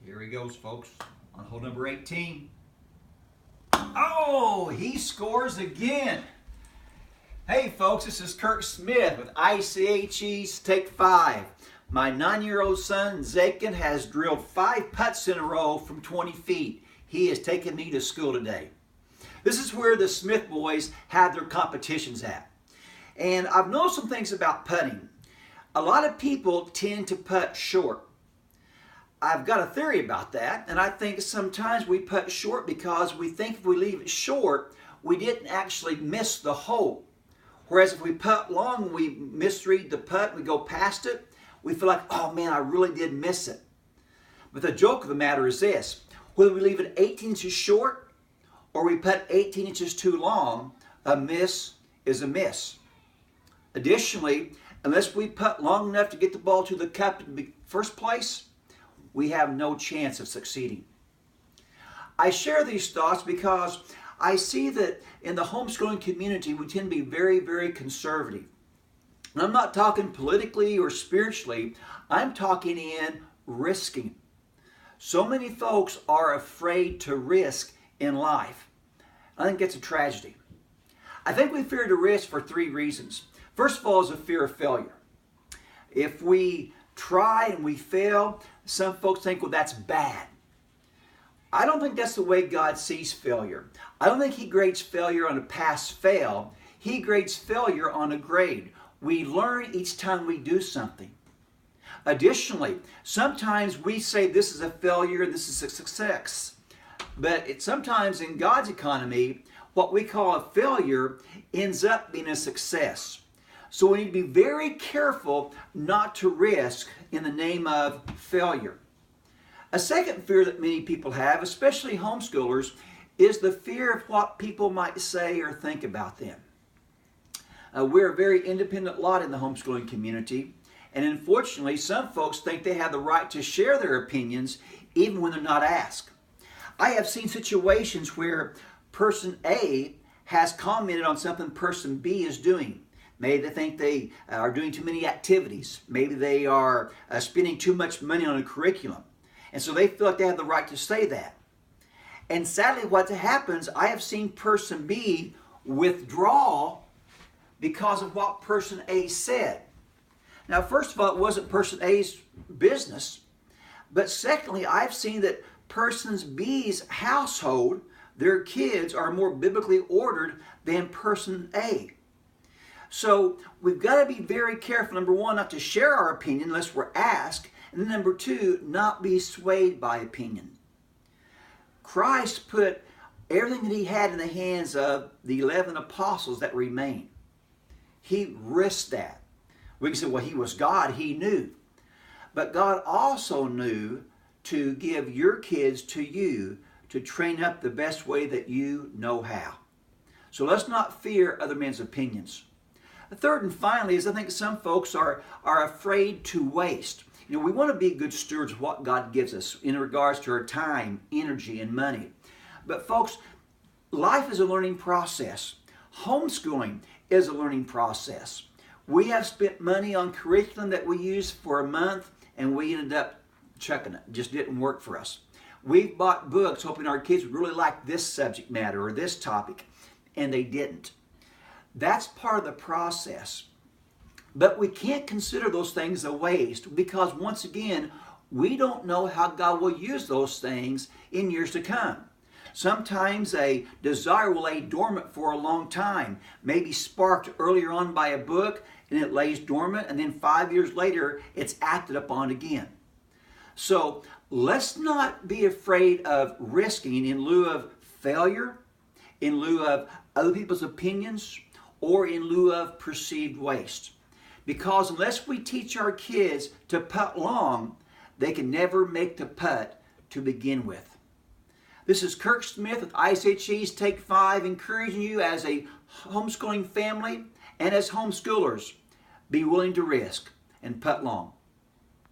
Here he goes, folks, on hole number 18. Oh, he scores again. Hey, folks, this is Kirk Smith with ICHE's Take 5. My 9-year-old son, Zakin, has drilled 5 putts in a row from 20 feet. He has taken me to school today. This is where the Smith boys have their competitions at. And I've noticed some things about putting. A lot of people tend to putt short. I've got a theory about that, and I think sometimes we putt short because we think if we leave it short, we didn't actually miss the hole. Whereas if we putt long, we misread the putt, we go past it, we feel like, oh man, I really did miss it. But the joke of the matter is this: whether we leave it 18 inches short or we putt 18 inches too long, a miss is a miss. Additionally, unless we putt long enough to get the ball to the cup in the first place, we have no chance of succeeding. I share these thoughts because I see that in the homeschooling community we tend to be very, very conservative. And I'm not talking politically or spiritually, I'm talking in risking. So many folks are afraid to risk in life. I think it's a tragedy. I think we fear to risk for 3 reasons. First of all is a fear of failure. If we try and we fail, some folks think, well, that's bad. I don't think that's the way God sees failure. I don't think He grades failure on a pass-fail. He grades failure on a grade. We learn each time we do something. Additionally, sometimes we say this is a failure, this is a success. But sometimes in God's economy, what we call a failure ends up being a success. So we need to be very careful not to risk in the name of failure. A second fear that many people have, especially homeschoolers, is the fear of what people might say or think about them. We're a very independent lot in the homeschooling community, and unfortunately some folks think they have the right to share their opinions even when they're not asked. I have seen situations where person A has commented on something person B is doing. Maybe they think they are doing too many activities. Maybe they are spending too much money on a curriculum. And so they feel like they have the right to say that. And sadly what happens, I have seen person B withdraw because of what person A said. Now, first of all, it wasn't person A's business. But secondly, I've seen that person B's household, their kids, are more biblically ordered than person A. So we've got to be very careful, number one, not to share our opinion unless we're asked, and then number two, not be swayed by opinion. Christ put everything that He had in the hands of the 11 apostles that remain. He risked that. We can say, well, He was God, He knew. But God also knew to give your kids to you to train up the best way that you know how. So let's not fear other men's opinions. The third and finally is I think some folks are afraid to waste. You know, we want to be good stewards of what God gives us in regards to our time, energy, and money. But folks, life is a learning process. Homeschooling is a learning process. We have spent money on curriculum that we used for a month and we ended up chucking it. It just didn't work for us. We've bought books hoping our kids would really like this subject matter or this topic, and they didn't. That's part of the process. But we can't consider those things a waste because, once again, we don't know how God will use those things in years to come. Sometimes a desire will lay dormant for a long time, maybe sparked earlier on by a book, and it lays dormant, and then 5 years later, it's acted upon again. So let's not be afraid of risking in lieu of failure, in lieu of other people's opinions, or in lieu of perceived waste. Because unless we teach our kids to putt long, they can never make the putt to begin with. This is Kirk Smith with ICHE's Take 5, encouraging you as a homeschooling family and as homeschoolers, be willing to risk and putt long.